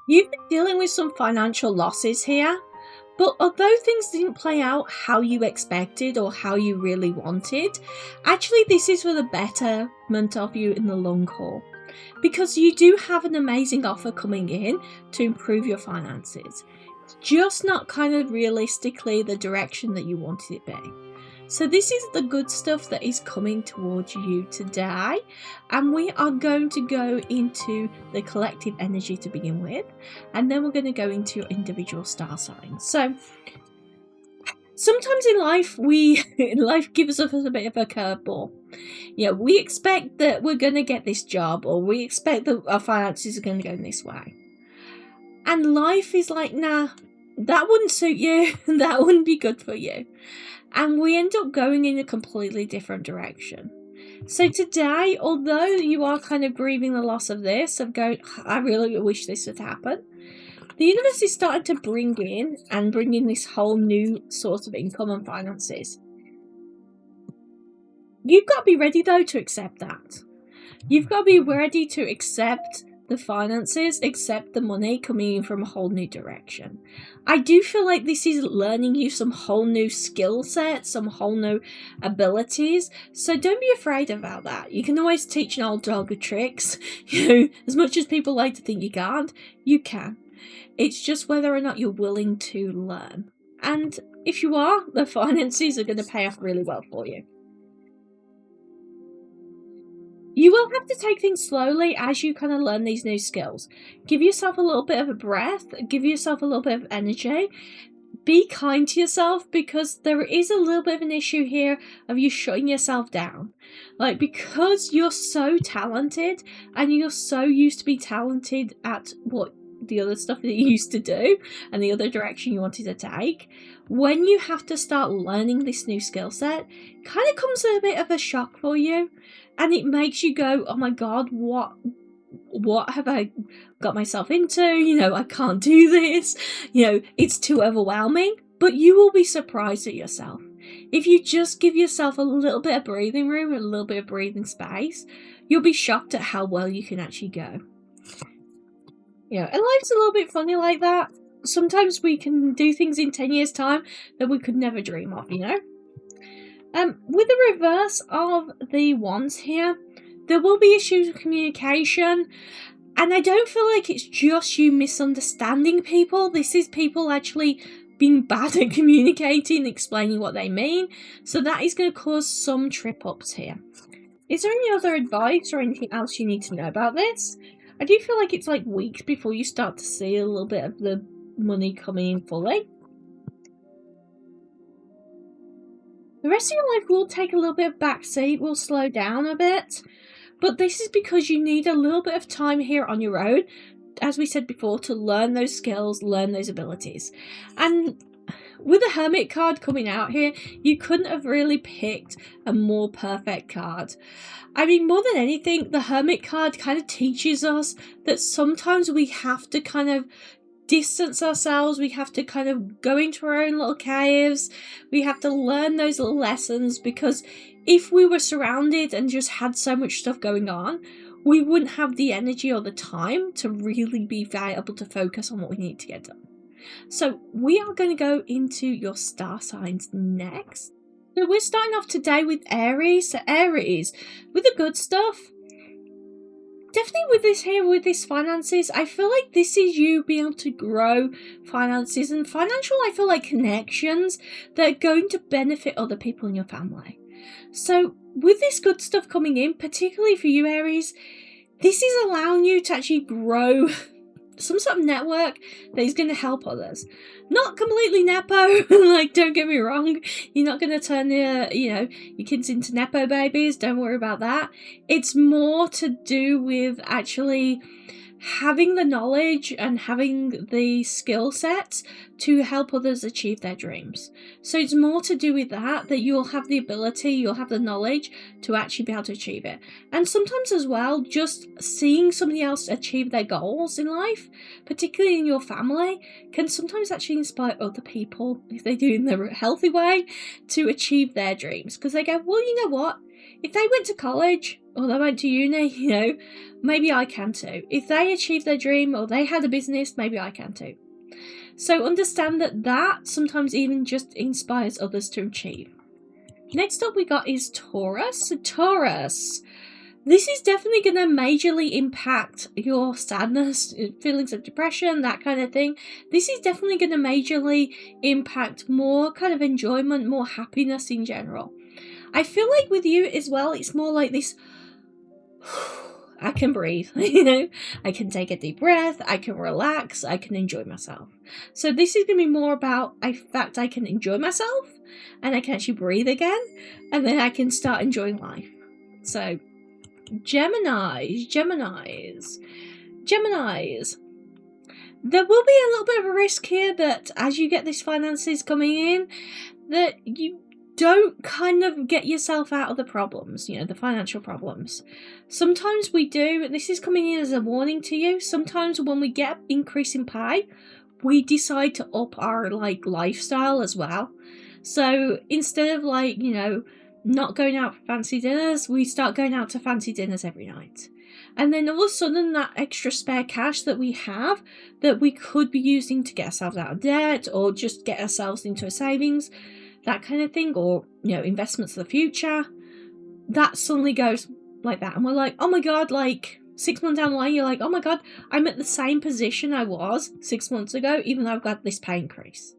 You've been dealing with some financial losses here, but although things didn't play out how you expected or how you really wanted, actually this is for the betterment of you in the long haul. Because you do have an amazing offer coming in to improve your finances. It's just not kind of realistically the direction that you wanted it to be. So this is the good stuff that is coming towards you today, and we are going to go into the collective energy to begin with, and then we're going to go into your individual star signs. So sometimes in life life gives us a bit of a curveball. You know, we expect that we're going to get this job, or we expect that our finances are going to go in this way, and life is like, nah, that wouldn't suit you. That wouldn't be good for you. And we end up going in a completely different direction. So today, although you are kind of grieving the loss of this, of going, I really wish this would happen, the universe is starting to bring in this whole new source of income and finances. You've got to be ready, though, to accept that. You've got to be ready to accept the finances, accept the money coming in from a whole new direction. I do feel like this is learning you some whole new skill sets, some whole new abilities. So don't be afraid about that. You can always teach an old dog with tricks. You know, as much as people like to think you can't, you can. It's just whether or not you're willing to learn. And if you are, the finances are going to pay off really well for you. You will have to take things slowly as you kind of learn these new skills. Give yourself a little bit of a breath. Give yourself a little bit of energy. Be kind to yourself, because there is a little bit of an issue here of you shutting yourself down. Like, because you're so talented and you're so used to be talented at what the other stuff that you used to do and the other direction you wanted to take, when you have to start learning this new skill set, kind of comes a bit of a shock for you. And it makes you go, oh my God, what have I got myself into? You know, I can't do this. You know, it's too overwhelming. But you will be surprised at yourself. If you just give yourself a little bit of breathing room, a little bit of breathing space, you'll be shocked at how well you can actually go. You know, and life's a little bit funny like that. Sometimes we can do things in 10 years' time that we could never dream of, you know? With the reverse of the wands here, there will be issues with communication, and I don't feel like it's just you misunderstanding people. This is people actually being bad at communicating, explaining what they mean, so that is going to cause some trip-ups here. Is there any other advice or anything else you need to know about this? I do feel like it's like weeks before you start to see a little bit of the money coming in fully. The rest of your life will take a little bit of backseat, will slow down a bit, but this is because you need a little bit of time here on your own, as we said before, to learn those skills, learn those abilities. And with the Hermit card coming out here, you couldn't have really picked a more perfect card. I mean, more than anything, the Hermit card kind of teaches us that sometimes we have to kind of distance ourselves, we have to kind of go into our own little caves, we have to learn those little lessons, because if we were surrounded and just had so much stuff going on, we wouldn't have the energy or the time to really be able to focus on what we need to get done. So we are going to go into your star signs next. So we're starting off today with Aries. So Aries, with the good stuff, definitely with this here, with this finances, I feel like this is you being able to grow finances and financial, I feel like, connections that are going to benefit other people in your family. So with this good stuff coming in, particularly for you, Aries, this is allowing you to actually grow some sort of network that is going to help others. Not completely nepo, like, don't get me wrong, you're not going to turn your kids into nepo babies, don't worry about that. It's more to do with actually having the knowledge and having the skill sets to help others achieve their dreams. So it's more to do with that you'll have the ability, you'll have the knowledge to actually be able to achieve it. And sometimes as well, just seeing somebody else achieve their goals in life, particularly in your family, can sometimes actually inspire other people, if they do it in the healthy way, to achieve their dreams. Because they go, well, you know what? if they went to college or they went to uni, you know, maybe I can too. If they achieved their dream or they had a business, maybe I can too. So understand that sometimes even just inspires others to achieve. Next up we got is Taurus. So Taurus, this is definitely going to majorly impact your sadness, feelings of depression, that kind of thing. This is definitely going to majorly impact more kind of enjoyment, more happiness in general. I feel like with you as well, it's more like this, I can breathe, you know, I can take a deep breath, I can relax, I can enjoy myself. So this is going to be more about, in fact, I can enjoy myself and I can actually breathe again, and then I can start enjoying life. So Geminis, there will be a little bit of a risk here that as you get these finances coming in, that you don't kind of get yourself out of the problems, you know, the financial problems. Sometimes we do, this is coming in as a warning to you, sometimes when we get increase in pay, we decide to up our like lifestyle as well. So instead of like, you know, not going out for fancy dinners, we start going out to fancy dinners every night. And then all of a sudden that extra spare cash that we have that we could be using to get ourselves out of debt or just get ourselves into a savings, that kind of thing, or, you know, investments for the future, that suddenly goes like that. And we're like, oh my God, like 6 months down the line, you're like, oh my God, I'm at the same position I was 6 months ago, even though I've got this pay increase.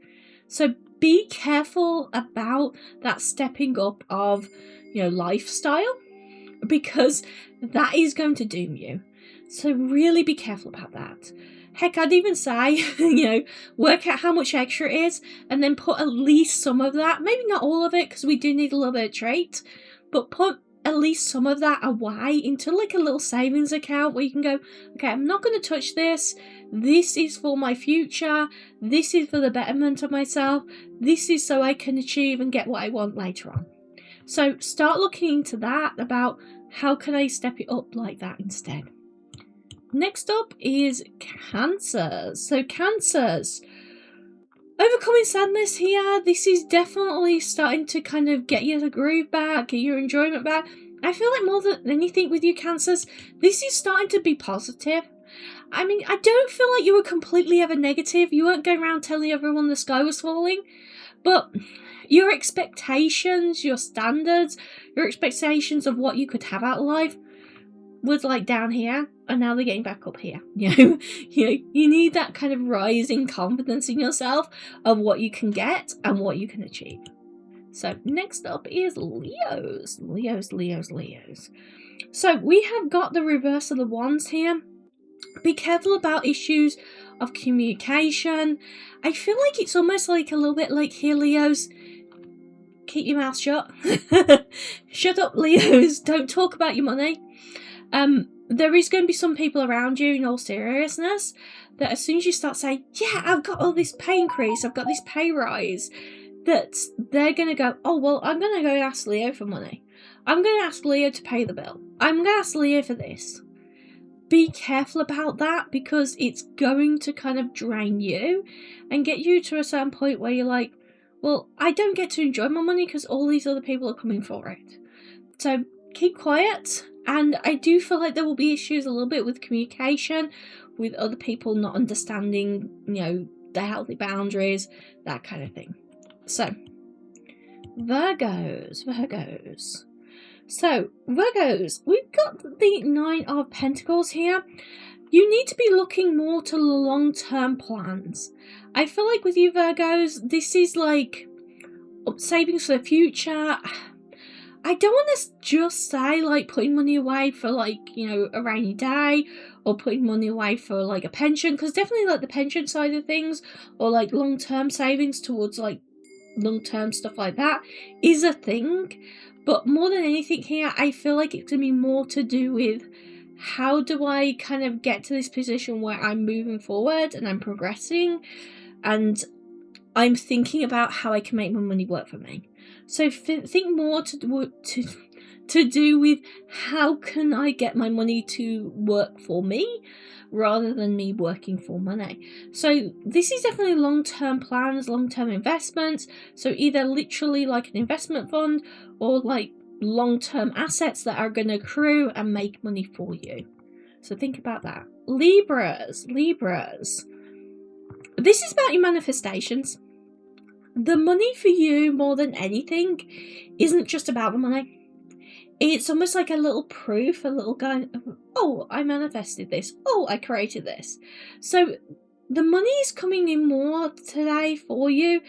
So be careful about that stepping up of, you know, lifestyle, because that is going to doom you. So really be careful about that. Heck, I'd even say, you know, work out how much extra it is and then put at least some of that, maybe not all of it because we do need a little bit of treat, but put at least some of that away into like a little savings account where you can go, okay, I'm not going to touch this. This is for my future. This is for the betterment of myself. This is so I can achieve and get what I want later on. So start looking into that, about how can I step it up like that instead. Next up is Cancers. So Cancers, overcoming sadness here. This is definitely starting to kind of get your groove back, get your enjoyment back. I feel like more than anything with you Cancers, this is starting to be positive. I mean, I don't feel like you were completely ever negative. You weren't going around telling everyone the sky was falling, but your expectations, your standards, your expectations of what you could have out of life was like down here, and now they're getting back up here. You need that kind of rising confidence in yourself of what you can get and what you can achieve. So next up is Leos. So we have got the reverse of the wands here. Be careful about issues of communication. I feel like it's almost like a little bit like here, Leos, keep your mouth shut. Shut up, Leos. Don't talk about your money. There is going to be some people around you, in all seriousness, that as soon as you start saying, yeah, I've got all this pay increase, I've got this pay rise, that they're going to go, oh, well, I'm going to go ask Leo for money. I'm going to ask Leo to pay the bill. I'm going to ask Leo for this. Be careful about that, because it's going to kind of drain you and get you to a certain point where you're like, well, I don't get to enjoy my money because all these other people are coming for it. So keep quiet. And I do feel like there will be issues a little bit with communication, with other people not understanding, you know, the healthy boundaries, that kind of thing. So, Virgos. So, Virgos, we've got the Nine of Pentacles here. You need to be looking more to long-term plans. I feel like with you Virgos, this is like savings for the future. I don't want to just say like putting money away for like, you know, a rainy day, or putting money away for like a pension, because definitely like the pension side of things, or like long-term savings towards like long-term stuff like that is a thing. But more than anything here, I feel like it's going to be more to do with how do I kind of get to this position where I'm moving forward and I'm progressing and I'm thinking about how I can make my money work for me. So think more to do with how can I get my money to work for me rather than me working for money. So this is definitely long-term plans, long-term investments. So either literally like an investment fund, or like long-term assets that are going to accrue and make money for you. So think about that. Libras. This is about your manifestations. The money for you, more than anything, isn't just about the money. It's almost like a little proof, a little guy, oh, I manifested this. Oh, I created this. So the money is coming in more today for you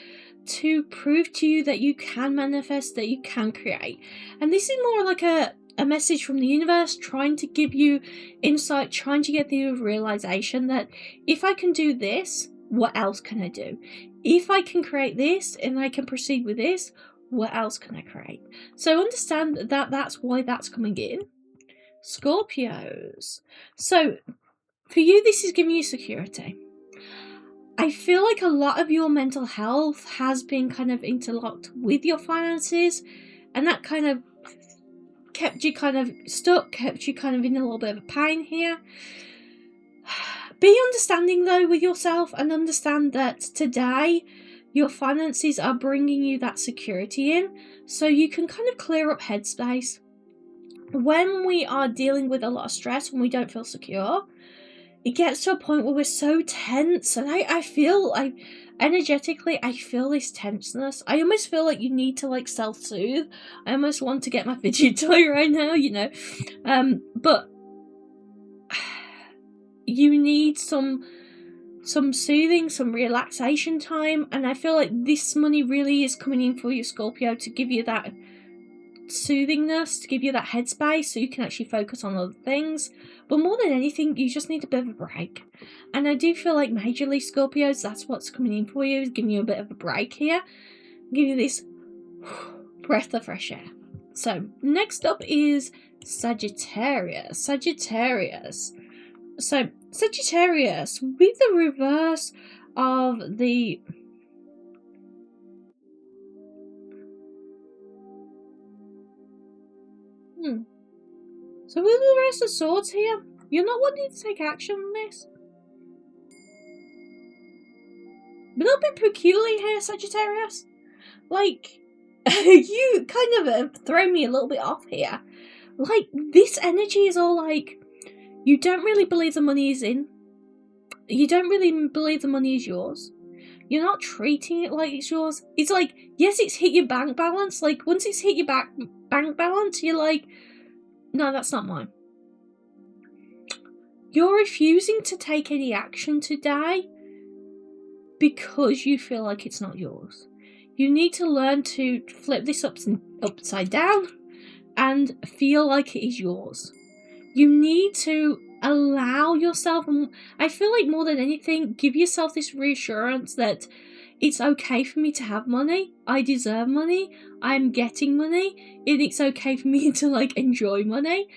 to prove to you that you can manifest, that you can create. And this is more like a message from the universe trying to give you insight, trying to get the realization that if I can do this, what else can I do? If I can create this and I can proceed with this, what else can I create? So understand that that's why that's coming in. Scorpios. So for you, this is giving you security. I feel like a lot of your mental health has been kind of interlocked with your finances, and that kind of kept you kind of stuck, kept you kind of in a little bit of a pain here. Be understanding though with yourself, and understand that today your finances are bringing you that security in, so you can kind of clear up headspace. When we are dealing with a lot of stress, when we don't feel secure, it gets to a point where we're so tense, and I feel energetically, I feel this tenseness. I almost feel like you need to like self-soothe. I almost want to get my fidget toy right now, you know. But you need some soothing, some relaxation time, and I feel like this money really is coming in for you, Scorpio, to give you that soothingness, to give you that headspace so you can actually focus on other things. But more than anything, you just need a bit of a break. And I do feel like majorly, Scorpios, that's what's coming in for you, is giving you a bit of a break here, give you this breath of fresh air. So next up is Sagittarius. So Sagittarius, with the reverse of the So with the rest of swords here, you're not wanting to take action on this. A little bit peculiar here, Sagittarius. Like, you kind of throw me a little bit off here. Like, this energy is all like, you don't really believe the money is in. You don't really believe the money is yours. You're not treating it like it's yours. It's like, yes, it's hit your bank balance. Like, once it's hit your bank balance, you're like, no, that's not mine. You're refusing to take any action today because you feel like it's not yours. You need to learn to flip this upside down and feel like it is yours. You need to allow yourself, and I feel like more than anything, give yourself this reassurance that it's okay for me to have money. I deserve money. I'm getting money. And it's okay for me to like enjoy money.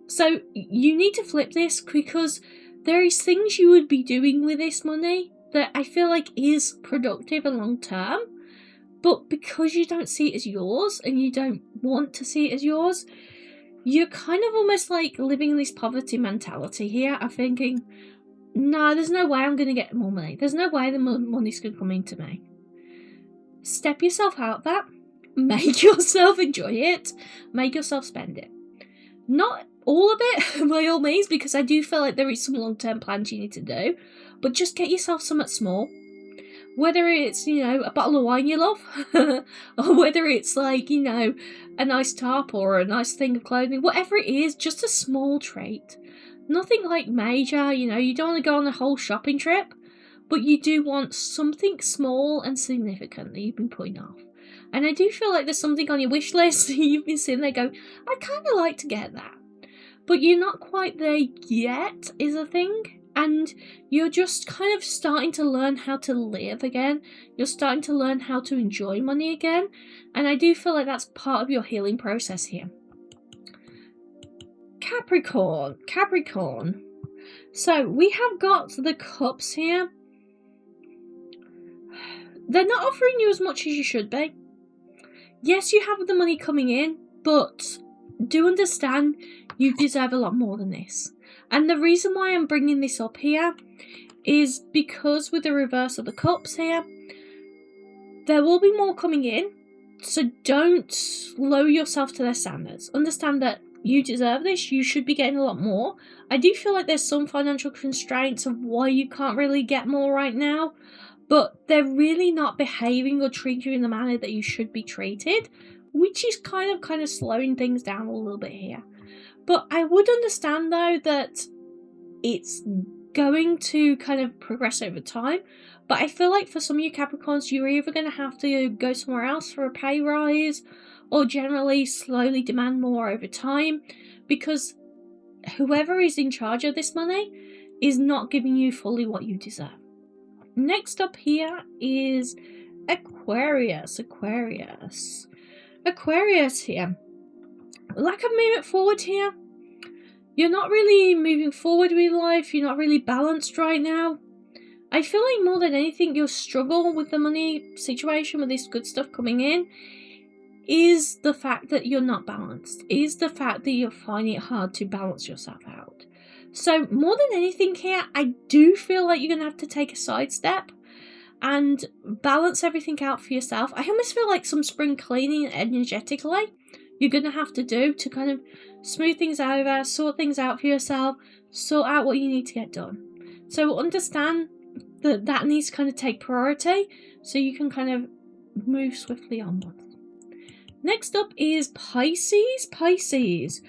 So you need to flip this, because there is things you would be doing with this money that I feel like is productive and long term. But because you don't see it as yours and you don't want to see it as yours, you're kind of almost like living in this poverty mentality here of thinking, no, there's no way I'm going to get more money. There's no way the money's going to come into me. Step yourself out of that. Make yourself enjoy it. Make yourself spend it. Not all of it, by all means, because I do feel like there is some long-term plans you need to do. But just get yourself something small. Whether it's, you know, a bottle of wine you love, or whether it's like, you know, a nice top or a nice thing of clothing, whatever it is, just a small treat. Nothing like major, you know, you don't want to go on a whole shopping trip, but you do want something small and significant that you've been putting off. And I do feel like there's something on your wish list you've been sitting there going, I'd kind of like to get that. But you're not quite there yet, is a thing. And you're just kind of starting to learn how to live again. You're starting to learn how to enjoy money again. And I do feel like that's part of your healing process here. Capricorn. So we have got the cups here. They're not offering you as much as you should be. Yes, you have the money coming in, but do understand you deserve a lot more than this. And the reason why I'm bringing this up here is because with the reverse of the cups here, there will be more coming in, So don't lower yourself to their standards. Understand that you deserve this. You should be getting a lot more. I do feel like there's some financial constraints of why you can't really get more right now, but they're really not behaving or treating you in the manner that you should be treated, which is kind of slowing things down a little bit here. But I would understand though that it's going to kind of progress over time. But I feel like for some of you Capricorns, you're either going to have to go somewhere else for a pay rise, or generally slowly demand more over time, because whoever is in charge of this money is not giving you fully what you deserve. Next up here is Aquarius. Aquarius here. Lack of movement forward here. You're not really moving forward with life. You're not really balanced right now. I feel like more than anything, your struggle with the money situation, with this good stuff coming in, is the fact that you're not balanced. Is the fact that you're finding it hard to balance yourself out. So more than anything here, I do feel like you're going to have to take a sidestep and balance everything out for yourself. I almost feel like some spring cleaning energetically you're going to have to do to kind of smooth things over, sort things out for yourself, sort out what you need to get done. So understand that needs to kind of take priority so you can kind of move swiftly onwards. Next up is Pisces. Pisces.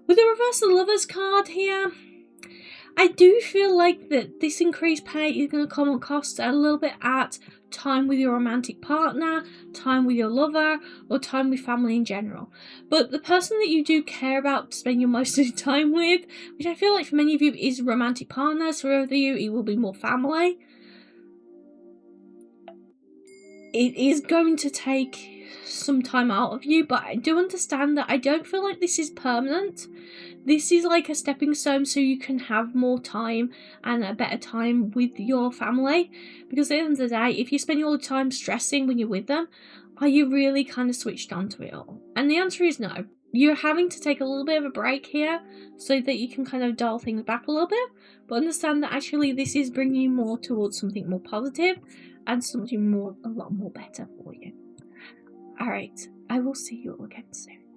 With the reverse of the Lovers card here, I do feel like that this increased pay is going to come at cost a little bit at time with your romantic partner, time with your lover, or time with family in general. But the person that you do care about to spend your most of your time with, which I feel like for many of you is romantic partners, for other of you it will be more family, it is going to take some time out of you. But I do understand that I don't feel like this is permanent. This is like a stepping stone so you can have more time and a better time with your family. Because at the end of the day, if you spend all the time stressing when you're with them, are you really kind of switched on to it all? And the answer is no. You're having to take a little bit of a break here so that you can kind of dial things back a little bit. But understand that actually this is bringing you more towards something more positive and something a lot more better for you. Alright, I will see you all again soon.